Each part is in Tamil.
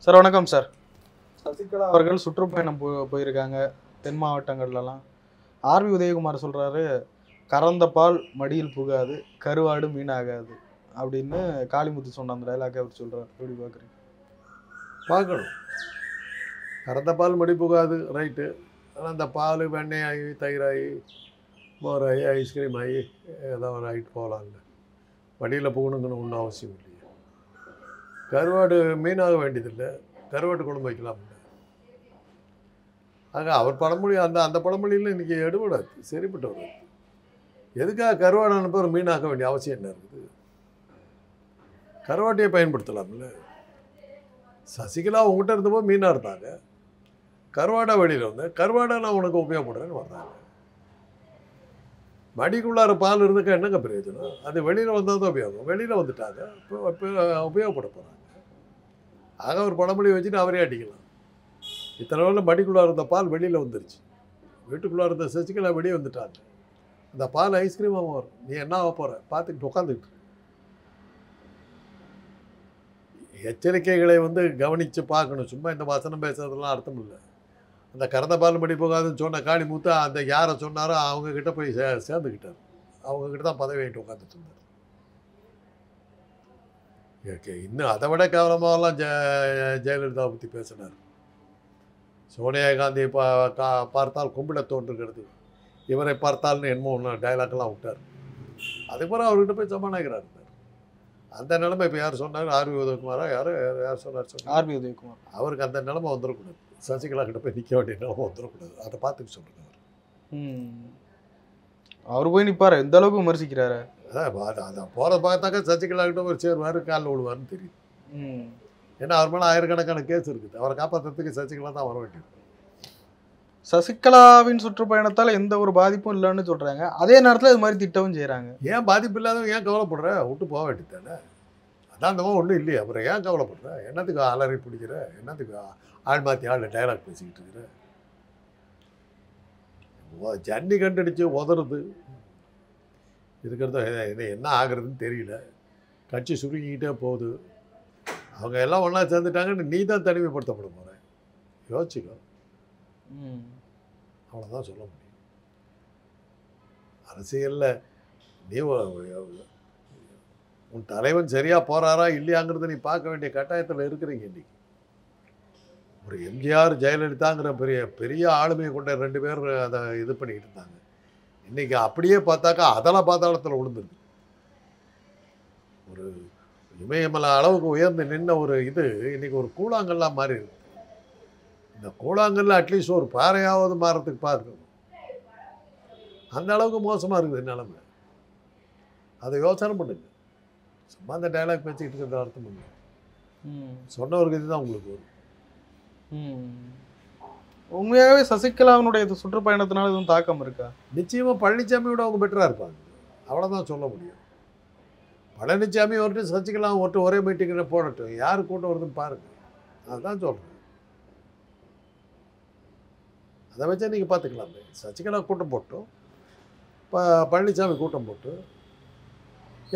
சார் வணக்கம் சார். சசிகலா அவர்கள் சுற்றுப்பயணம் போயிருக்காங்க தென் மாவட்டங்கள்லாம். ஆர்வி உதயகுமார் சொல்றாரு, கறந்த பால் மடியில் புகாது, கருவாடு மீனாகாது அப்படின்னு காளிமுத்து சொன்ன அந்த டைலாக் அவர் சொல்றாரு. எப்படி பார்க்குறீங்க? பார்க்கணும். கறந்த பால் மடி புகாது, ரைட்டு. ஆனால் அந்த பால் வெண்ணெய் ஆகி, தயிராகி, மோராகி, ஐஸ்கிரீம் ஆகி ஏதாவது ஒரு ஆகிட்டு போகலாங்க. மடியில் புகணுங்கன்னு ஒன்றும் அவசியம் இல்லையா. கருவாடு மீனாக வேண்டியதில்லை, கருவாட்டு குழம்பு வைக்கலாம்ல. ஆக அவர் பழமொழி அந்த பழமொழியில் இன்றைக்கி எடுபடாது, சரிப்பட்டு வராது. எதுக்காக கருவாடு அனுப்ப ஒரு மீனாக்க வேண்டிய அவசியம் என்ன இருக்குது? கருவாட்டையே பயன்படுத்தலாம்ல. சசிகலா உங்கள்கிட்ட இருந்தபோது மீனாக இருந்தாங்க, கருவாடாக வெளியில் வந்தேன், கருவாடை நான் உனக்கு உபயோகப்படுறேன்னு வர்றாங்க. மடிக்குள்ளார பால் இருந்துக்க என்னங்க பிரயோஜனம்? அது வெளியில் வந்தால் தான் உபயோகம். வெளியில் வந்துட்டாங்க, இப்போ உபயோகப்பட போகிறாங்க. ஆக ஒரு பழமொழி வச்சுட்டு அவரே அடிக்கலாம். இத்தனை நாளில் மடிக்குள்ளார இருந்த பால் வெளியில் வந்துருச்சு, வீட்டுக்குள்ளார இருந்த சசிகலா வெளியே வந்துட்டாங்க. அந்த பால் ஐஸ்கிரீமாக வரும். நீ என்ன ஆக போகிற பார்த்துக்கிட்டு உட்காந்துக்கிட்டு. எச்சரிக்கைகளை கவனித்து பார்க்கணும். சும்மா இந்த வசனம் பேசுறதுலாம் அர்த்தம் இல்லை. அந்த கறந்த பால் மடி போகாதுன்னு சொன்ன காளிமுத்து அந்த யாரை சொன்னாரோ அவங்கக்கிட்ட போய் சேர்ந்துக்கிட்டார். அவங்கக்கிட்ட தான் பதவி வாங்கிட்டு உட்காந்துட்டு இருந்தார். இன்னும் அதை விட கேவலமாகலாம் ஜெயலலிதாவை பற்றி பேசினார். சோனியா காந்தி பார்த்தால் கும்பிட தோன்றுகிறது, இவரை பார்த்தால்னு என்னமோ ஒன்று டைலாக்லாம் விட்டார். அதுக்கப்புறம் அவர்கிட்ட போய் சமாளிக்கிறார். அந்த நிலைமை இப்போ யார் சொன்னார்? ஆர்வி உதயகுமாரா? யார் சொன்னார்? ஆர்வி உதயகுமார். அவருக்கு அந்த நிலைமை வந்துடக்கூடாது. சசிகலா கிட்ட போய் நிற்க வேண்டிய நிலைமை வந்துடக்கூடாது. அதை பார்த்துட்டு சொல்லுங்க. அவர் போய் நிற்பார், எந்த அளவுக்கு விமர்சிக்கிறாரு. அதான் போகிறத பார்த்தாக்கா சசிகலா கிட்ட ஒரு சேருவார், காலில் விழுவார்னு தெரியுது. ஏன்னா அவர் மேலே ஆயிரக்கணக்கான கேஸ் இருக்குது. அவரை காப்பாற்றுறதுக்கு சசிகலா தான் வர வேண்டியது. சசிகலாவின் சுற்றுப்பயணத்தால் எந்த ஒரு பாதிப்பும் இல்லைன்னு சொல்கிறாங்க. அதே நேரத்தில் இது மாதிரி திட்டவும் செய்கிறாங்க. ஏன் பாதிப்பு இல்லாதவங்க ஏன் கவலைப்படுற? விட்டு போக வேண்டியது தானே. அதான் அந்த மாதிரி ஒன்றும் இல்லையே, அப்புறம் ஏன் கவலைப்படுற? என்னத்துக்கு அலறி பிடிக்கிற? என்னத்துக்கு ஆள் மாற்றி ஆள் டைலாக் பேசிக்கிட்டு இருக்கிற? ஜன்னி கண்டடிச்சு உதறது இருக்கிறத என்ன ஆகுறதுன்னு தெரியல. கட்சி சுருங்கிக்கிட்டே போகுது. அவங்க எல்லாம் ஒன்றா சேர்ந்துட்டாங்கன்னு நீ தான் தனிமைப்படுத்தப்பட போகிற. யோசிச்சுக்கோ. அவ்வளோதான் சொல்ல முடியும். அரசியலில் நீ உன் தலைவன் சரியாக போகிறாரா இல்லையாங்கிறத நீ பார்க்க வேண்டிய கட்டாயத்தில் இருக்கிறீங்க. இன்றைக்கி ஒரு எம்ஜிஆர் ஜெயலலிதாங்கிற பெரிய பெரிய ஆளுமையை கொண்ட 2 பேர் அதை இது பண்ணிக்கிட்டு இருந்தாங்க. இன்றைக்கி அப்படியே பார்த்தாக்கா அதெல்லாம் பாதாளத்தில் விழுந்துருக்கு. ஒரு இமயமலை அளவுக்கு உயர்ந்து நின்ன ஒரு இது இன்றைக்கி ஒரு கூழாங்கல்லாம் மாறி இருக்கு. இந்த கூழாங்கல்ல அட்லீஸ்ட் ஒரு பாறையாவது மாறத்துக்கு பார்க்கணும். அந்த அளவுக்கு மோசமாக இருக்குது நிலைமை. அதை யோசனை பண்ணுங்க. சும்மா அந்த டைலாக் பேசிக்கிட்டு இருக்கிறது அர்த்தம் இல்லை. சொன்னவருக்கு இதுதான் உங்களுக்கு வரும். உண்மையாகவே சசிகலாவினுடைய சுற்றுப்பயணத்தினால எதுவும் தாக்கம் இருக்கா? நிச்சயமாக பழனிசாமியோட அவங்க பெட்டராக இருப்பாங்க. அவ்வளோதான் சொல்ல முடியும். பழனிசாமி ஒருட்டு சசிகலா ஒரே மீட்டிங்கில் போடட்டும், யார் கூட்டம் வருதுன்னு பாருங்கள். அதுதான் சொல்கிறேன். அதை வச்சா நீங்கள் பார்த்துக்கலாமே. சசிகலா கூட்டம் போட்டோம், பழனிசாமி கூட்டம் போட்டு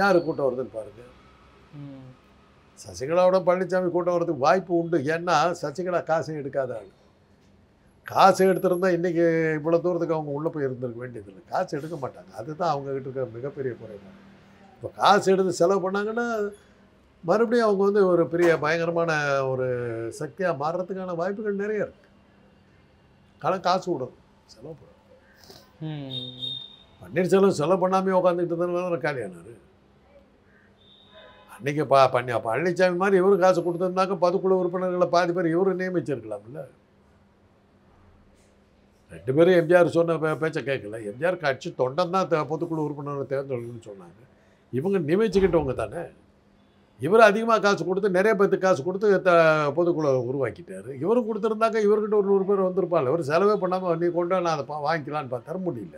யார் கூட்டம் வருதுன்னு பாருங்கள். சசிகலாவோட பழனிசாமி கூட்டம் வரதுக்கு வாய்ப்பு உண்டு. ஏன்னா சசிகலா காசை எடுக்காத ஆள். காசு எடுத்திருந்தால் இன்றைக்கி இவ்வளோ தூரத்துக்கு அவங்க உள்ளே போய் இருந்திருக்க வேண்டியதில்லை. காசு எடுக்க மாட்டாங்க. அதுதான் அவங்ககிட்ட இருக்க மிகப்பெரிய குறைபாடு. இப்போ காசு எடுத்து செலவு பண்ணாங்கன்னா மறுபடியும் அவங்க ஒரு பெரிய பயங்கரமான ஒரு சக்தியாக மாறுறதுக்கான வாய்ப்புகள் நிறைய இருக்குது. ஆனால் காசு விடணும், செலவு பண்ணணும். பன்னீர்செல்வம் செலவு பண்ணாமே உட்காந்துக்கிட்டு இருந்ததுனால காலியானார். அன்றைக்கி பழனிசாமி மாதிரி இவரும் காசு கொடுத்துருந்தாக்க பொதுக்குழு உறுப்பினர்களை பாதி பேர் இவரும் நியமிச்சிருக்கலாம்ல. 2 பேரும் எம்ஜிஆர் சொன்ன பேச்சை கேட்கல. எம்ஜிஆர் கட்சி தொண்டன் தான் பொதுக்குழு உறுப்பினரை தேர்ந்தெடுக்கணும்னு சொன்னாங்க. இவங்க நியமிச்சுக்கிட்டவங்க தானே. இவர் அதிகமாக காசு கொடுத்து நிறைய பேருக்கு காசு கொடுத்து பொதுக்குழு உருவாக்கிட்டார். இவரும் கொடுத்துருந்தாக்க இவர்கிட்ட ஒரு 100 பேர் வந்திருப்பாள். இவர் செலவே பண்ணாமல் நீ கொண்டு நான் அதை வாங்கிக்கலான்னு தர முடியல.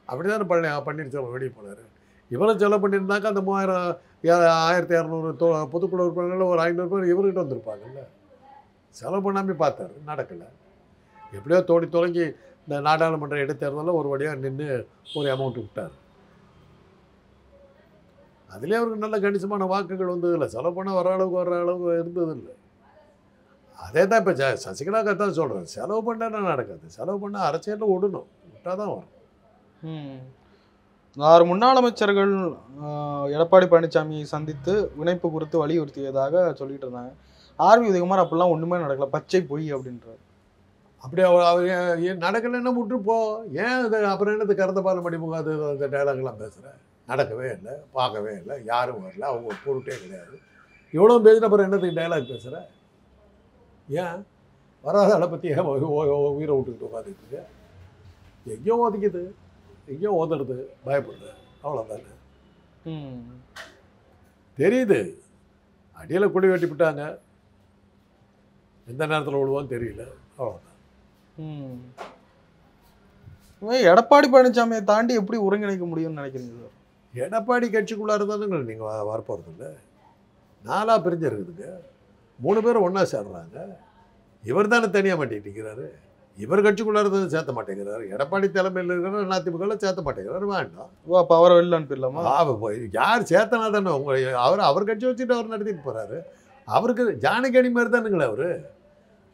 அப்படி தானே பன்னீர்செல்வம் வெளியே போனார். இவரும் செலவு பண்ணியிருந்தாக்க அந்த 1200 பொதுக்குழு உறுப்பினர்கள் ஒரு 500 பேர் இவர்கிட்ட வந்திருப்பாங்கல்ல. செலவு பண்ணாமல் பார்த்தாரு, நடக்கலை. எப்படியோ தொலைஞ்சி இந்த நாடாளுமன்ற இடைத்தேர்தலில் ஒரு வழியாக நின்று ஒரு அமௌண்ட்டு விட்டார். அதுலேயே அவருக்கு நல்ல கணிசமான வாக்குகள் வந்ததில்லை. செலவு பண்ண வர அளவுக்கு இருந்ததில்லை. அதே தான் இப்போ சசிகலாவுக்கு தான் சொல்கிறேன். செலவு பண்ணா நடக்காது. செலவு பண்ணால் அரசியலில் விடணும், விட்டால் தான் வரும். ம். 6 முன்னாள் அமைச்சர்கள் எடப்பாடி பழனிசாமியை சந்தித்து இணைப்பு குறித்து வலியுறுத்தியதாக சொல்லிட்டு இருந்தாங்க. ஆர்வி உதயகுமார் அப்படிலாம் ஒன்றுமே நடக்கல, பச்சை பொய் அப்படின்றார். அப்படி அவர் நடக்கலைன்னா விட்டு போ. ஏன் இது அப்புறம் என்னது கறந்த பால் மடிமுக அது அந்த டைலாக்லாம் பேசுகிறேன். நடக்கவே இல்லை, பார்க்கவே இல்லை, யாரும் வரல, அவங்க பொருட்டே கிடையாது. இவ்வளோ பேசின அப்புறம் என்னதுக்கு டைலாக் பேசுகிற? ஏன் வராத ஆளை பற்றி ஏன் உயிரை விட்டுக்கிட்டு உட்காந்துட்டு இருக்க? எங்கேயோ ஒதுக்கிது, எங்கேயோ ஓதுறது, பயப்படுது, அவ்வளோதானே. தெரியுது அடியில் குடி வெட்டி விட்டாங்க, எந்த நேரத்தில் விடுவோன்னு தெரியல, அவ்வளோதான். எடப்பாடி பழனிசாமியை தாண்டி எப்படி ஒருங்கிணைக்க முடியும்னு நினைக்கிறீங்க சார்? எடப்பாடி கட்சிக்குள்ளார தானுங்க நீங்கள் வரப்போகிறது இல்லை. 4 பிரிஞ்சு இருக்குதுங்க. 3 பேரும் ஒன்றா சேர்றாங்க. இவர் தானே தனியாக மாட்டேங்கிறாரு. இவர் கட்சிக்குள்ளார தான் சேர்த்த மாட்டேங்கிறாரு. எடப்பாடி தலைமையில் இருக்கிற அதிமுகவில் சேர்த்த மாட்டேங்கிறாரு. வேண்டாம், அப்போ அவரை வெளில அனுப்பிடலாமா? யார் சேர்த்தனா தானே அவர் கட்சி வச்சுட்டு அவர் நடத்திட்டு போகிறாரு. அவருக்கு ஜானகி மாதிரி தானுங்களே அவர்.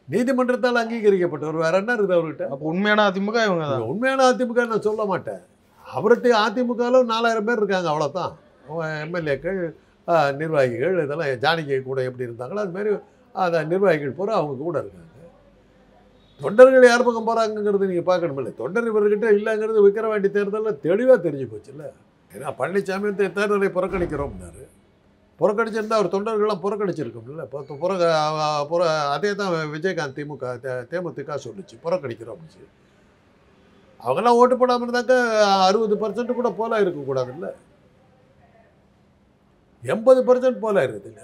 நீதிமன்றத்தால் அங்கீகரிக்கப்பட்டவர், வேற என்ன இருக்குது அவர்கிட்ட? அப்போ உண்மையான அதிமுக இவங்க தான். உண்மையான அதிமுக நான் சொல்ல மாட்டேன். அவர்கிட்ட அதிமுகவில் 4000 பேர் இருக்காங்க, அவ்வளோதான். எம்எல்ஏக்கள், நிர்வாகிகள், இதெல்லாம் ஜானகி கூட எப்படி இருந்தாங்களோ அதுமாரி அந்த நிர்வாகிகள் பூரா அவங்க கூட இருக்காங்க. தொண்டர்கள் யார் பக்கம் போகிறாங்கிறது நீங்கள் பார்க்கணுமில்ல. தொண்டர் இவர்கிட்ட இல்லைங்கிறது விக்கிரவாண்டி தேர்தலில் தெளிவாக தெரிஞ்சு போச்சுல்ல. ஏன்னா பழனிசாமி தேர்தலை புறக்கணிக்கிறோம்னாரு. புறக்கணிச்சிருந்தால் அவர் தொண்டர்கள்லாம் புறக்கணிச்சிருக்கோம்ல. இப்போ அதே தான் விஜயகாந்த் தேமுதிக சொல்லிச்சு, புறக்கணிக்கிறோம் அப்படிச்சு. அவங்கெல்லாம் ஓட்டு போடாமல் இருந்தாக்கா 60% கூட போல இருக்கக்கூடாதுல்ல. 80% போல இருக்குது.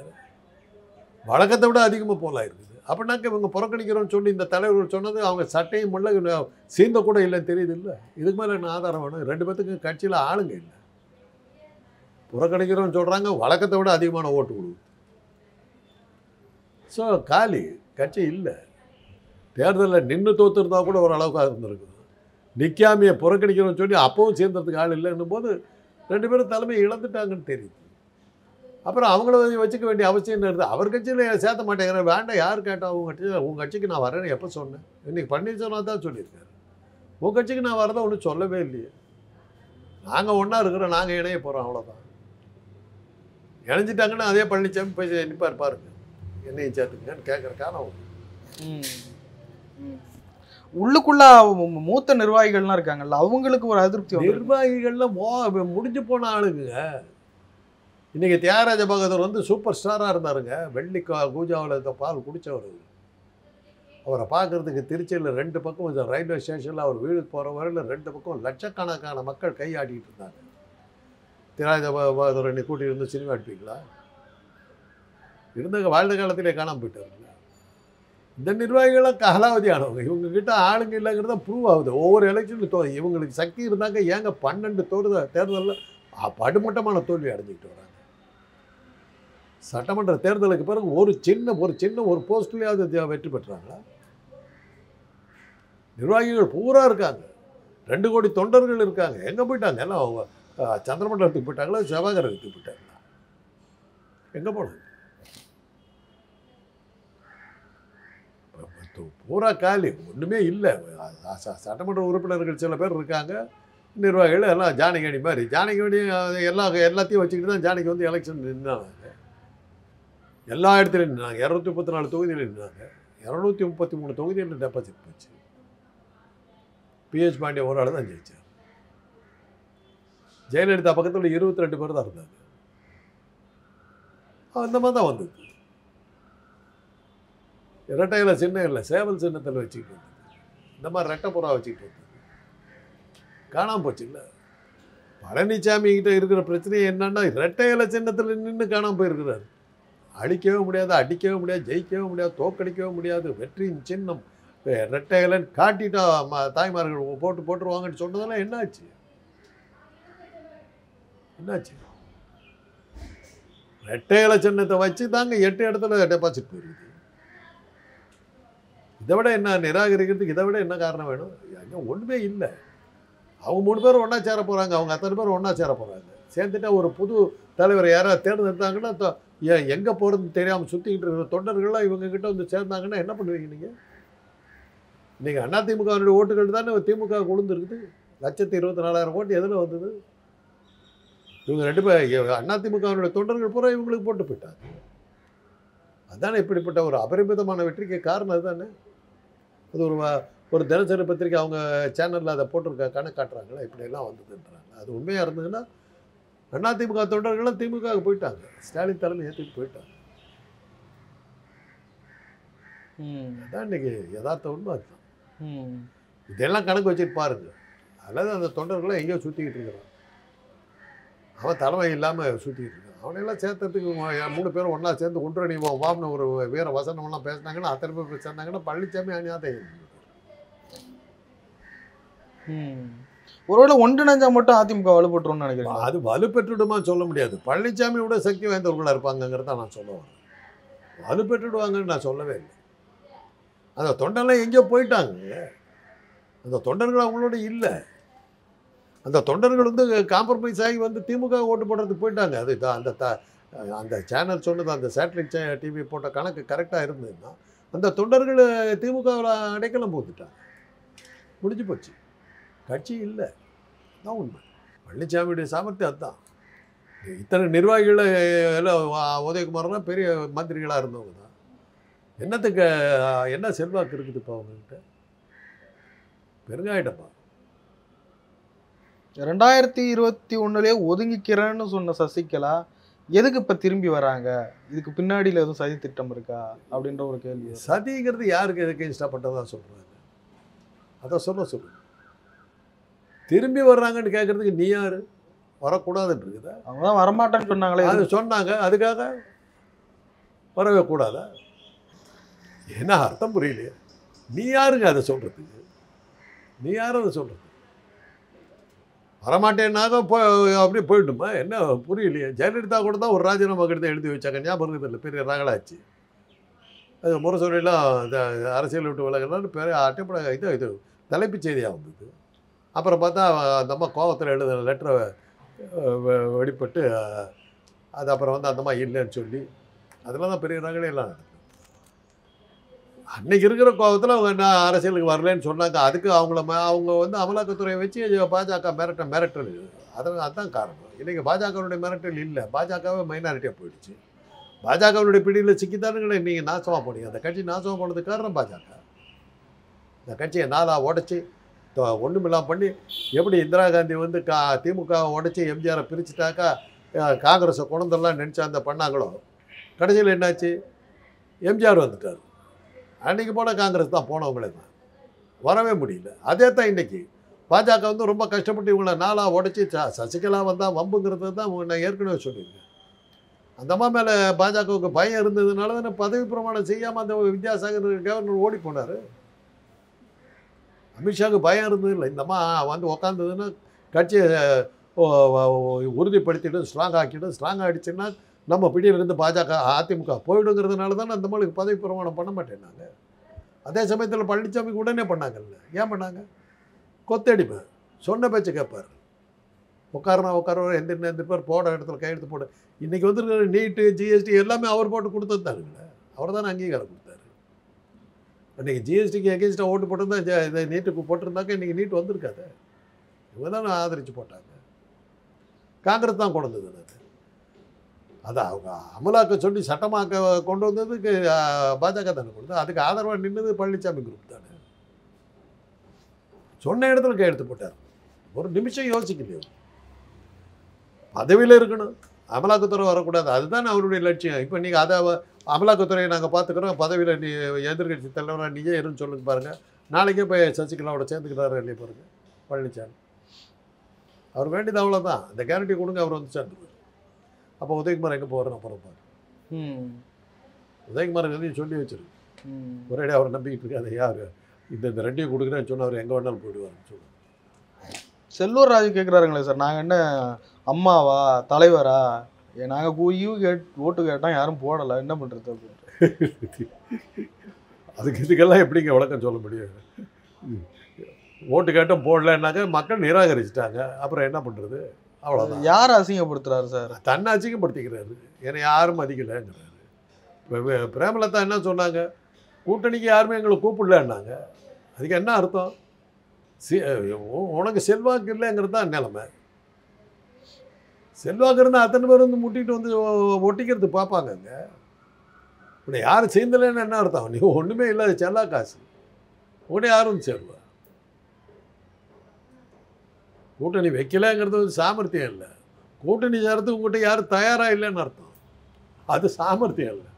வழக்கத்தை விட அதிகமாக போல இருக்குது. அப்படின்னாக்க இவங்க புறக்கணிக்கிறோன்னு சொல்லி இந்த தலைவர்கள் சொன்னது அவங்க சட்டையும் முள்ள சீந்த கூட இல்லைன்னு தெரியுது இல்லை. இதுக்கு மேலே என்ன ஆதாரம் வேணும்? 2 பேத்துக்கு கட்சியில் ஆளுங்க இல்லை. புறக்கணிக்கிறோன்னு சொல்கிறாங்க, வழக்கத்தை விட அதிகமான ஓட்டு கொடுக்குது. ஸோ காலி கட்சி இல்லை. தேர்தலில் நின்று தோற்றுருந்தா கூட ஓரளவுக்காக இருந்திருக்குது. நிற்காமையை புறக்கணிக்கிறோன்னு சொல்லி அப்பவும் சேர்ந்ததுக்கு ஆள் இல்லைன்னும் போது 2 பேரும் தலைமையை இழந்துட்டாங்கன்னு தெரியுது. அப்புறம் அவங்கள வச்சுக்க வேண்டிய அவசியம் இருக்குது. அவர் கட்சியில் சேர்த்த மாட்டேங்கிறேன். வேண்டாம், யார் கேட்டால் உங்கள் கட்சிக்கு நான் வரேன்னு எப்போ சொன்னேன்? இன்றைக்கி பன்னீர்செல்வம் தான் சொல்லியிருக்காரு. உங்கள் கட்சிக்கு நான் வரதான் ஒன்றும் சொல்லவே இல்லையே. நாங்கள் ஒன்றா இருக்கிறோம், நாங்கள் இணைய போகிறோம், அவ்வளோதான். இணைஞ்சிட்டாங்கன்னா அதே பழனிசாமி போய் நிற்பார் பாருங்க, என்னையும் சேர்த்துக்கங்கன்னு கேட்குற காலம். உள்ளுக்குள்ள மூத்த நிர்வாகிகள்லாம் இருக்காங்கல்ல, அவங்களுக்கு ஒரு அதிருப்தி. நிர்வாகிகள்லாம் முடிஞ்சு போன ஆளுங்க. இன்றைக்கி தியாகராஜ பகதூர் சூப்பர் ஸ்டாராக இருந்தாருங்க. வெள்ளி கூஜாவில் பால் குடித்தவர். அவரை பார்க்குறதுக்கு திருச்சியில் 2 பக்கம் ரயில்வே ஸ்டேஷனில் அவர் வீடு போகிற வரையில் 2 பக்கம் லட்சக்கணக்கான மக்கள் கையாடிட்டு இருந்தாங்க. தியாகராஜ பகதூர் என்னை கூட்டிகிட்டு சினிமா எடுப்பீங்களா? இருந்த வாழ்ந்த காலத்திலே காணாமல் போயிட்டாருங்க. இந்த நிர்வாகிகளாம் காலாவதி ஆனவங்க. இவங்ககிட்ட ஆளுங்க இல்லைங்கிறத ப்ரூவ் ஆகுது. ஒவ்வொரு எலெக்ஷனும் இவங்களுக்கு சக்தி இருந்தாங்க. ஏங்க 12 தேர்தலில் படுமட்டமான தோல்வி அடைஞ்சிக்கிட்டு வராங்க. சட்டமன்ற தேர்தலுக்கு பிறகு ஒரு சின்ன போஸ்ட்லேயாவது வெற்றி பெற்றாங்களா? நிர்வாகிகள் பூரா இருக்காங்க. 2 கோடி தொண்டர்கள் இருக்காங்க. எங்கே போயிட்டாங்க? எல்லாம் அவங்க சந்திரமண்டலத்துக்கு போயிட்டாங்களா, செவ்வாய்கிரகத்துக்கு போயிட்டாங்களா? எங்கே போனாங்க? பூரா காலி, ஒன்றுமே இல்லை. சட்டமன்ற உறுப்பினர்கள் சில பேர் இருக்காங்க, நிர்வாகிகள் எல்லாம் ஜானகி மாதிரி. ஜானகி எல்லாத்தையும் வச்சுக்கிட்டு தான் ஜானகி எலெக்ஷன் நின்னாங்க. எல்லா இடத்துலையும் நின்னாங்க. 234 தொகுதியில் நின்னாங்க. 233 தொகுதியில் டெபாசிட் போச்சு. பிஹெச் பாண்டியன் ஒரு ஆள் தான் ஜெயிச்சார். ஜெயலலிதா பக்கத்தில் 22 பேர் தான் இருந்தாங்க. அந்த மாதிரி தான் வந்தது. இரட்டையில் சின்னம் இல்லை, சேவல் சின்னத்தில் வச்சுக்கிட்டு வந்தது. இந்த மாதிரி ரெட்டைப்புறா வச்சுக்கிட்டு வந்தது. காணாமல் போச்சு இல்லை. பழனிசாமி கிட்ட இருக்கிற பிரச்சனையே என்னன்னா, இரட்டையில சின்னத்தில் நின்று காணாமல் போயிருக்கிறாரு. அழிக்கவே முடியாது, அடிக்கவே முடியாது, ஜெயிக்கவே முடியாது, தோக்கடிக்கவே முடியாது. வெற்றியின் சின்னம் ரெட்டையிலன்னு காட்டிட்டா தாய்மார்கள் போட்டுருவாங்கன்னு சொன்னதெல்லாம் என்னாச்சு? ரெட்டையில சின்னத்தை வச்சு தாங்க 8 இடத்துல டெபாசிட் போயிருக்குது. இதை விட என்ன நிராகரிக்கிறதுக்கு இதை விட என்ன காரணம் வேணும்? அங்கே ஒன்றுமே இல்லை. அவங்க 3 பேர் ஒன்றா சேர போகிறாங்க. அவங்க அத்தனை பேர் ஒன்றா சேர போகிறாங்க. சேர்ந்துட்டா ஒரு புது தலைவர் யாராவது தேர்ந்தெடுத்தாங்கன்னா ஏன் எங்கே போகிறதுன்னு தெரியாமல் சுற்றிக்கிட்டு இருக்கிற தொண்டர்கள்லாம் இவங்ககிட்ட வந்து சேர்ந்தாங்கன்னா என்ன பண்ணுவீங்க நீங்கள்? நீங்கள் அதிமுகவினுடைய ஓட்டுகள் தானே திமுக கொழுந்துருக்குது. 1,24,000 ஓட்டு எதில் வந்தது? இவங்க 2 பேர் அதிமுகவினுடைய தொண்டர்கள் பூரா இவங்களுக்கு போட்டு போயிட்டாங்க. அதுதானே இப்படிப்பட்ட ஒரு அபரிமிதமான வெற்றிக்கு காரணம் அதுதானே. அது ஒரு தினசரி பத்திரிக்கை அவங்க சேனலில் அதை போட்டிருக்க கணக்கு காட்டுறாங்களா இப்படியெல்லாம் வந்ததுன்றாங்க. அது உண்மையாக இருந்ததுன்னா அதிமுக தொண்டர்கள்லாம் திமுகவுக்கு போயிட்டாங்க. ஸ்டாலின் தலைமை ஏற்றுட்டு போயிட்டாங்க. அதான் இன்னைக்கு யதார்த்த உண்மை அதுதான். இதெல்லாம் கணக்கு வச்சுட்டு பாருங்க. அல்லது அந்த தொண்டர்கள்லாம் எங்கேயோ சுற்றிக்கிட்டு இருக்கிறான். அவன் தலைமை இல்லாமல் சுற்றிக்கிட்டு இருக்கான். அவனையெல்லாம் சேர்த்ததுக்கு 3 பேரும் ஒன்றா சேர்ந்து ஒன்றடி வாம்னு ஒரு வேற வசனம்லாம் பேசினாங்கன்னா அத்தனை பேர் சேர்ந்தாங்கன்னா பழனிசாமி அணியாதை. ஒருவேளை ஒன்றிணைஞ்சா மட்டும் அதிமுக வலுப்பட்டுரும்னு நினைக்கிறேன். அது வலுப்பெற்றுடுமா சொல்ல முடியாது. பழனிசாமியோட சக்தி வாய்ந்தவர்களாக இருப்பாங்கிறத நான் சொல்ல வரேன். வலுப்பெற்றுடுவாங்கன்னு நான் சொல்லவே இல்லை. அந்த தொண்டெல்லாம் எங்கேயோ போயிட்டாங்க. அந்த தொண்டர்கள் அவங்களோட இல்லை. அந்த தொண்டர்கள் வந்து காம்ப்ரமைஸ் ஆகி வந்து திமுக ஓட்டு போடுறதுக்கு போயிட்டாங்க. அது அந்த சேனல் சொன்னது, அந்த சேட்டலைட் டிவி போட்ட கணக்கு கரெக்டாக இருந்ததுன்னா அந்த தொண்டர்கள் திமுகவில் அடைக்கலம் போட்டுட்டாங்க. முடிஞ்சு போச்சு. கட்சி இல்லை. தான் உண்மை. பழனிசாமியுடைய சாமர்த்தியம் அதுதான். இத்தனை நிர்வாகிகள் எல்லாம் உதயகுமார்லாம் பெரிய மந்திரிகளாக இருந்தவங்க தான். என்னத்துக்கு என்ன செல்வாக்கு இருக்குது இப்போ அவங்ககிட்ட? பெருங்காயிட்டப்பா. 2021 ஒதுங்கிக்கிறேன்னு சொன்ன சசிகலா எதுக்கு இப்போ திரும்பி வராங்க? இதுக்கு பின்னாடியில் எதுவும் சதி திட்டம் இருக்கா அப்படின்ற ஒரு கேள்வி. சதிங்கிறது யாருக்கு எதுக்கு இஷ்டப்பட்டதான் சொல்கிறாங்க. அதை சொல்லுங்க. திரும்பி வர்றாங்கன்னு கேட்குறதுக்கு நீ யார்? வரக்கூடாதுன்னு இருக்குதா? அவங்க தான் வரமாட்டேன்னு சொன்னாங்களே. அது சொன்னாங்க. அதுக்காக வரவே கூடாதா? என்ன அர்த்தம் புரியலையே. நீ யாருங்க அதை சொல்கிறதுக்கு? நீ யாரும் அதை சொல்கிறது? வரமாட்டேன்னாக அப்படியே போயிட்டுமா? என்ன புரியலையே. ஜெயலலிதா கூட தான் ஒரு ராஜினாமா கடிதம் எழுதி வச்சாங்க. ஞாபகம் இருக்குதில்ல? பெரிய ரகலாச்சு. அது முரசொலியெல்லாம் அரசியல் விட்டு விலகலான்னு பெரிய அட்டைப்பட இது தலைப்புச் செய்தியாக வந்தது. அப்புறம் பார்த்தா அந்த அம்மா கோவத்தில் எழுத லெட்டரை வெளிப்பட்டு அது அப்புறம் வந்து அந்த அம்மா இல்லைன்னு சொல்லி அதெல்லாம் தான் பெரிய ரகலையெல்லாம் நடக்குது. அன்றைக்கி இருக்கிற கோபத்தில் அவங்க என்ன அரசியலுக்கு வரலன்னு சொன்னாங்க. அதுக்கு அவங்க வந்து அமலாக்கத்துறையை வச்சு பாஜக மிரட்டல். அதுதான் காரணம். இன்றைக்கி பாஜகவுடைய மிரட்டல் இல்லை. பாஜகவே மைனாரிட்டியாக போயிடுச்சு. பாஜகவுடைய பிடியில் சிக்கித்தானுங்களே நீங்கள் நாசமாக போனீங்க. அந்த கட்சி நாசமாக போனதுக்கு காரணம் பாஜக. இந்த கட்சியை 4 உடச்சி ஒன்றுமில்லாமல் பண்ணி எப்படி இந்திரா காந்தி வந்து திமுக உடச்சி எம்ஜிஆரை பிரிச்சுட்டாக்கா காங்கிரஸை கொண்டதெல்லாம் நினச்சா அந்த பண்ணாங்களோ, கடைசியில் என்னாச்சு? எம்ஜிஆர் வந்துட்டார். அன்றைக்கி போனால் காங்கிரஸ் தான் போனவங்களே தான் வரவே முடியல. அதே தான் இன்றைக்கி பாஜக வந்து ரொம்ப கஷ்டப்பட்டு இவங்களை 4 உடச்சி சசிகலா வந்தால் வம்புங்கிறது தான் நான் ஏற்கனவே சொல்லியிருக்கேன். அந்த அம்மா மேலே பாஜகவுக்கு பயம் இருந்ததுனால தானே பதவி பிரமாணம் செய்யாமல் அந்த வித்யாசாகர் கவர்னர் ஓடி போனார். அமித்ஷாவுக்கு பயம் இருந்தது இல்லை. இந்த அம்மா வந்து உக்காந்ததுன்னா கட்சியை உறுதிப்படுத்திட்டு ஸ்ட்ராங் ஆக்கிட்டு ஸ்ட்ராங் ஆகிடுச்சுன்னா நம்ம பிடியிலிருந்து பாஜக அதிமுக போயிடுங்கிறதுனால தானே அந்த மாதிரி பதவி பிரமாணம் பண்ண மாட்டேன்னாங்க. அதே சமயத்தில் பழனிசாமிக்கு உடனே பண்ணாங்கல்ல. ஏன் பண்ணாங்க? கொத்தடிப்பேன், சொன்ன பேச்சு கேட்பார். உட்கார எந்த பேர் போட இடத்துல கையெழுத்து போட. இன்றைக்கி வந்துருக்கிற நீட்டு ஜிஎஸ்டி எல்லாமே அவர் போட்டு கொடுத்தது தானுங்களே. அவர் தானே அங்கீகாரம் கொடுத்தாரு. அன்றைக்கி ஜிஎஸ்டிக்கு எகென்ஸ்டாக ஓட்டு போட்டிருந்தா இதை நீட்டுக்கு போட்டிருந்தாக்க இன்றைக்கி நீட் வந்திருக்காது. இவங்க தான் ஆதரித்து போட்டாங்க. காங்கிரஸ் தான் கொண்டு வந்தது. அதான் அவங்க அமலாக்க சொல்லி சட்டமாக்க கொண்டு வந்ததுக்கு பாஜக தானே கொடுத்தது. அதுக்கு ஆதரவாக நின்றது பழனிசாமி குரூப் தானே. சொன்ன இடத்துல கையெழுத்து போட்டார். ஒரு நிமிஷம் யோசிக்கலையோ. பதவியில் இருக்கணும், அமலாக்கத்துறை வரக்கூடாது. அதுதான் அவருடைய லட்சியம். இப்போ நீங்கள் அதை அமலாக்கத்துறையை நாங்கள் பார்த்துக்கிறோம், பதவியில் நீ எதிர்கட்சி தலைவராக நீயே இருன்னு சொல்லுங்க பாருங்கள். நாளைக்கே போய் சசிகலாவோட சேர்ந்துக்கிறாரு இல்லையே பாருங்கள் பழனிசாமி. அவர் வேண்டியது அவ்வளோதான். அந்த கேரண்டி கொடுங்க, அவர் வந்து சேர்ந்துக்குவார். அப்போ உதயகுமார் எங்கே போகிறார் அப்புறம் பாரு. உதயகுமார் எதையும் சொல்லி வச்சிருக்கு. ஒரே அவரை நம்பிக்கிட்டு இருக்காது. யார் இந்த 2ஐயும் கொடுக்குறேன்னு சொன்னால் அவர் எங்கே வேணாலும் போயிடுவார்னு சொல்லுவார். செல்லூர் ராஜு கேட்குறாருங்களே சார், நாங்கள் என்ன அம்மாவா தலைவரா? நாங்கள் ஓட்டு கேட்டால் யாரும் போடலை, என்ன பண்ணுறது அப்படின்ட்டு. அதுக்கு இதுக்கெல்லாம் எப்படிங்க விளக்கம் சொல்ல முடியும்? ஓட்டு கேட்டால் போடலன்னாக்க மக்கள் நிராகரிச்சிட்டாங்க. அப்புறம் என்ன பண்ணுறது? அவ்வளோதான். யார் அசிங்கப்படுத்துறாரு சார்? தன்னை அசிங்கப்படுத்திக்கிறாரு. என்னை யாரும் மதிக்கலைங்கிறாரு. இப்போ பிரேமலதா என்ன சொன்னாங்க, கூட்டணிக்கு யாருமே எங்களை கூப்பிடலன்னாங்க. அதுக்கு என்ன அர்த்தம்? உனக்கு செல்வாக்கு இல்லைங்கிறது தான் நிலைமை. செல்வாக்கு இருந்தால் அத்தனை பேர் வந்து முட்டிட்டு வந்து ஒட்டிக்கிறது பார்ப்பாங்கங்க. இப்படி யாரும் சேர்ந்தலைன்னு என்ன அர்த்தம்? நீ ஒன்றுமே இல்லாத செல்லா காசு உடனே யாரும் சேருவா. கூட்டணி வைக்கலைங்கிறது வந்து சாமர்த்தியம் இல்லை. கூட்டணி சேர்றதுக்கு உங்கள்கிட்ட யாரும் தயாராக இல்லைன்னு அர்த்தம். அது சாமர்த்தியம் இல்லை.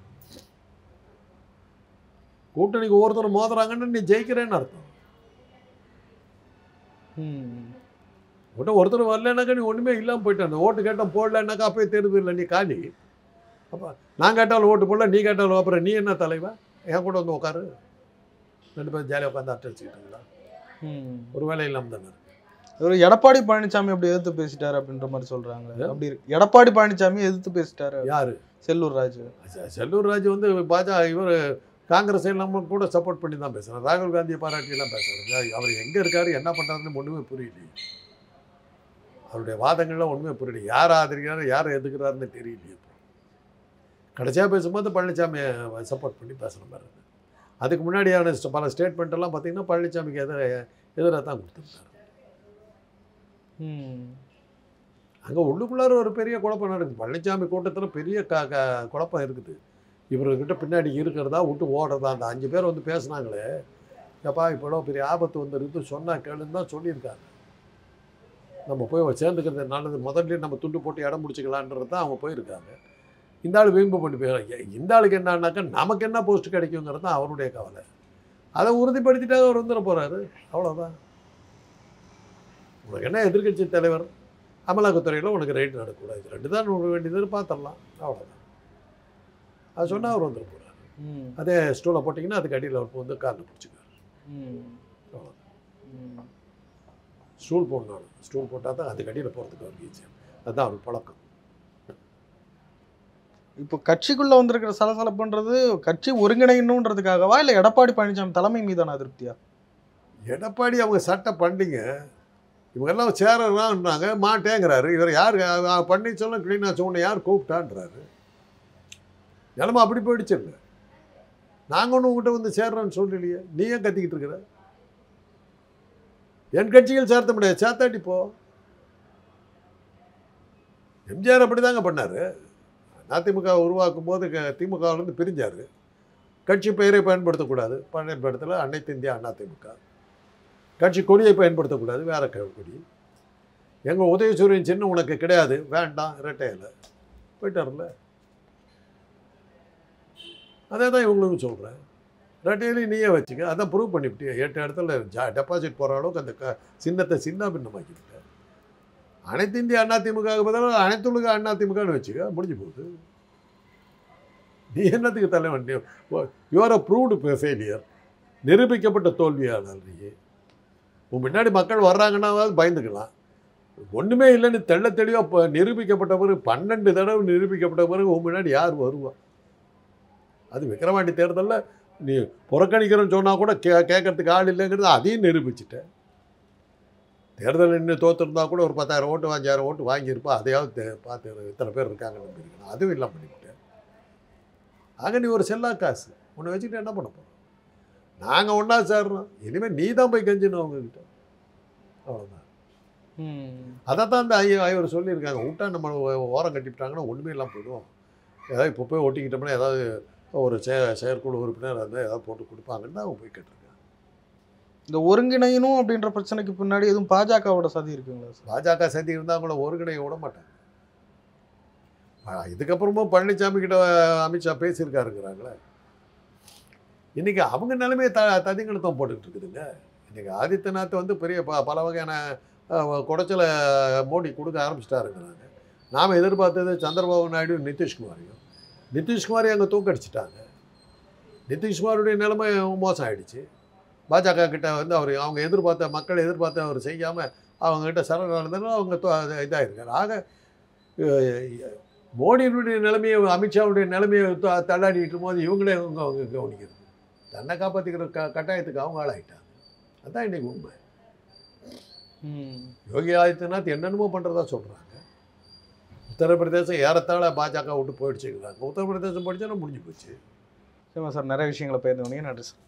கூட்டணிக்கு ஒவ்வொருத்தரும் மோதுறாங்கன்னு நீ ஜெயிக்கிறேன்னு அர்த்தம். ஒருத்தர் வரலனாக்கா நீ ஒன்றுமே இல்லாமல் போயிட்டான். ஓட்டு கேட்டால் போடலன்னாக்கா அப்போயே தெரியுது இல்லை, நீ காலி. அப்போ நான் கேட்டாலும் ஓட்டு போடல, நீ கேட்டாலும் அப்புறம் நீ என்ன தலைவா? என் கூட வந்து உட்காரு, 2 பேரும் ஜாலியாக உட்காந்து அட்டடிச்சுக்கிட்டுங்களா? ஒரு வேலை இல்லாமல் தானே இருக்கு. ஒரு எடப்பாடி பழனிசாமி அப்படி எதிர்த்து பேசிட்டாரு அப்படின்ற மாதிரி சொல்றாங்க. அப்படி எடப்பாடி பழனிசாமி எதிர்த்து பேசிட்டாரு. யாரு? செல்லூர் ராஜு. செல்லூர் ராஜு வந்து இவர் காங்கிரஸ் இல்லாமல் கூட சப்போர்ட் பண்ணி தான் பேசுகிறார். ராகுல் காந்தியை பாராட்டியெல்லாம் பேசுகிறாரு. அவர் எங்கே இருக்காரு, என்ன பண்ணுறாருன்னு ஒன்றுமே புரியலையே. அவருடைய வாதங்கள்லாம் ஒன்றுமே புரியல. யார் ஆதரிக்கிறாரு, யார் எதுக்குறாருன்னு தெரியலையே. கடைசியாக பேசும்போது பழனிசாமியை சப்போர்ட் பண்ணி பேசுகிற மாதிரி இருக்குது. அதுக்கு முன்னாடியான பல ஸ்டேட்மெண்ட்டெல்லாம் பார்த்தீங்கன்னா பழனிசாமிக்கு எதிராக தான் கொடுத்துருக்காரு. அங்கே உள்ளுக்குள்ளார ஒரு பெரிய குழப்பம் நடக்குது. பழனிசாமி கூட்டத்தில் பெரிய குழப்பம் இருக்குது. இவர்கிட்ட பின்னாடி இருக்கிறதா விட்டு ஓடுறதா. அந்த 5 பேர் வந்து பேசுனாங்களே, எப்பா இப்போ பெரிய ஆபத்து வந்துருக்கு சொன்னால் கேளுன்னு தான் சொல்லியிருக்காங்க. நம்ம போய் சேர்ந்துக்கிறது நல்லது, முதல்ல நம்ம துண்டு போட்டு இடம் முடிச்சுக்கலான்றது தான் அவங்க போயிருக்காங்க. இந்த ஆள் வீம்பு பண்ணி போயிடறாங்க. இந்த ஆளுக்கு என்னன்னாக்கா நமக்கு என்ன போஸ்ட் கிடைக்குங்கிறது தான் அவருடைய கவலை. அதை உறுதிப்படுத்திட்டாக அவர் வந்துட போகிறாரு. அவ்வளோதான். உனக்கு என்ன எதிர்கட்சி தலைவர், அமலாக்கத்துறையில் உனக்கு ரைட் நடக்கூடாது, 2 தான் உனக்கு வேண்டியது பார்த்துடலாம். அவ்வளோதான். அது சொன்னால் அவர் வந்துட போகிறார். அதே ஸ்டூலை போட்டிங்கன்னா அதுக்கு அடியில் அவர் வந்து காரில் பிடிச்சிக்காரு. அவ்வளோதான். ஸ்டூல் போடணும். ஸ்டூல் போட்டால் தான் அதுக்கு அடியில் போகிறதுக்கு அவருக்கு ஈஸியாக. அதுதான் அவர் பழக்கம். இப்போ கட்சிக்குள்ளே வந்திருக்கிற சலசலப்புன்றது கட்சி ஒருங்கிணைக்கணுன்றதுக்காகவா, இல்லை எடப்பாடி பழனிசாமி தலைமை மீதான அதிருப்தியா? எடப்பாடி அவங்க சட்டை பண்ணிங்க, இவங்கெல்லாம் சேரலான்றாங்க, மாட்டேங்கிறாரு. இவர் யார் பன்னீர்செல்வம் கிளீனாக சொன்ன யார் கூப்பிட்டான்றாரு. நிலமை அப்படி போயிடுச்சுங்க. நாங்கள் ஒன்று உங்கள்கிட்ட வந்து சேர்றோன்னு சொல்லலையே, நீ ஏன் கத்திக்கிட்டு இருக்கிற? என் கட்சிகள் சேர்த்த முடியாது, சேர்த்தாட்டி போ. எம்ஜிஆர் அப்படி தாங்க பண்ணார். அதிமுக உருவாக்கும் போது திமுகவிலேருந்து பிரிஞ்சார். கட்சி பெயரை பயன்படுத்தக்கூடாது, பயன்படுத்தலை அனைத்து இந்திய அண்ணா திமுக. கட்சி கொடியை பயன்படுத்தக்கூடாது, வேற கொடி. எங்கள் உதயசூரியன் சின்னம் உனக்கு கிடையாது, வேண்டாம், இரட்டையில் போயிட்டார்ல. அதே தான் இவங்களுக்கு சொல்கிறேன். இரட்டையிலையும் நீயே வச்சுக்க. அதான் ப்ரூவ் பண்ணிவிட்டிய. 8 இடத்துல டெபாசிட் போகிற அளவுக்கு அந்த சின்னத்தை சின்ன பின்னமாக்கிவிட்டேன். அனைத்து இந்திய அண்ணா திமுக பதிலாக அனைத்துலக அண்ணா திமுகன்னு வச்சுக்க, முடிஞ்சு போகுது. நீ என்னத்துக்கு தலைவன்? யூஆர் அ ப்ரூவ்டு ஃபெயிலியர், நிரூபிக்கப்பட்ட தோல்வியாளர். நீ உன் முன்னாடி மக்கள் வர்றாங்கன்னாவது பயந்துக்கலாம். ஒன்றுமே இல்லைன்னு தெளிவாக நிரூபிக்கப்பட்ட பிறகு 12 தடவை நிரூபிக்கப்பட்ட பிறகு உன் முன்னாடி யார் வருவா? அது விக்கிரவாண்டி தேர்தலில் நீ புறக்கணிக்கிறன்னு சொன்னால் கூட கேட்கறதுக்கு ஆள் இல்லைங்கிறது அதையும் நிரூபிச்சுட்டேன். தேர்தல் இன்னும் தோற்றுருந்தா கூட ஒரு 10,000 ஓட்டு 5,000 ஓட்டு வாங்கியிருப்பா. அதையாவது பார்த்து இத்தனை பேர் இருக்காங்கன்னு நம்பியிருக்கணும். அதுவும் இல்லாமல் பண்ணிவிட்டேன். ஆக நீ ஒரு செல்லா காசு உன்னை வச்சுக்கிட்டு என்ன பண்ண போகிறோம்? நாங்கள் ஒன்றா சேர்றோம். இனிமேல் நீ தான் போய் கெஞ்சணும் அவங்கக்கிட்ட. அவ்வளோதான். அதைத்தான் அந்த ஐவர் சொல்லியிருக்காங்க. விட்டா நம்ம ஓரம் கட்டிவிட்டாங்கன்னா ஒன்றுமே இல்லாமல் போயிடுவோம். ஏதாவது இப்போ போய் ஒட்டிக்கிட்டோம்னா ஏதாவது ஒரு செயற்குழு உறுப்பினர் அதை ஏதாவது போட்டு கொடுப்பாங்கன்னு அவங்க போய் கேட்டிருக்காங்க. இந்த ஒருங்கிணையணும் அப்படின்ற பிரச்சனைக்கு பின்னாடி எதுவும் பாஜகவோட சதி இருக்குங்களா? பாஜக சதி இருந்தால் கூட ஒருங்கிணைய விட மாட்டாங்க. இதுக்கப்புறமும் பழனிசாமி கிட்ட அமித்ஷா பேசியிருக்காருங்கிறாங்களே. இன்றைக்கி அவங்க நிலைமையை ததிங்கெழுத்தம் போட்டுக்கிட்டு இருக்குதுங்க. இன்றைக்கி ஆதித்யநாத் வந்து பெரிய பல வகையான குடைச்சலை மோடி கொடுக்க ஆரம்பிச்சிட்டாருங்கிறாங்க. நாம் எதிர்பார்த்தது சந்திரபாபு நாயுடு நிதிஷ்குமாரையும். நிதிஷ்குமாரையும் அங்கே தூக்கடிச்சிட்டாங்க. நிதிஷ்குமாருடைய நிலைமை மோசம் ஆகிடுச்சு. பாஜக கிட்ட வந்து அவங்க எதிர்பார்த்த மக்கள் எதிர்பார்த்த அவர் செய்யாமல் அவங்ககிட்ட சரணடைந்தாலும் அவங்க இதாகிருக்காரு. ஆக மோடியினுடைய நிலைமையை அமித்ஷாவுடைய நிலைமையை தள்ளாடிட்டு போது இவங்களே அவங்க கவனிக்கிறது. தன்னை காப்பாற்றிக்கிற கட்டாயத்துக்கு அவங்க ஆளாகிட்டாங்க. அதுதான் இன்றைக்கி உண்மை. யோகி ஆதித்யநாத் என்னென்னமோ பண்ணுறதா சொல்கிறாங்க. உத்தரப்பிரதேசம் ஏறத்தாழ பாஜக விட்டு போயிடுச்சுக்கிறாங்க. உத்தரப்பிரதேசம் போயிடுச்சுன்னா முடிஞ்சு போச்சு. சரிம்மா சார், நிறைய விஷயங்களை பேர் நன்றி சார்.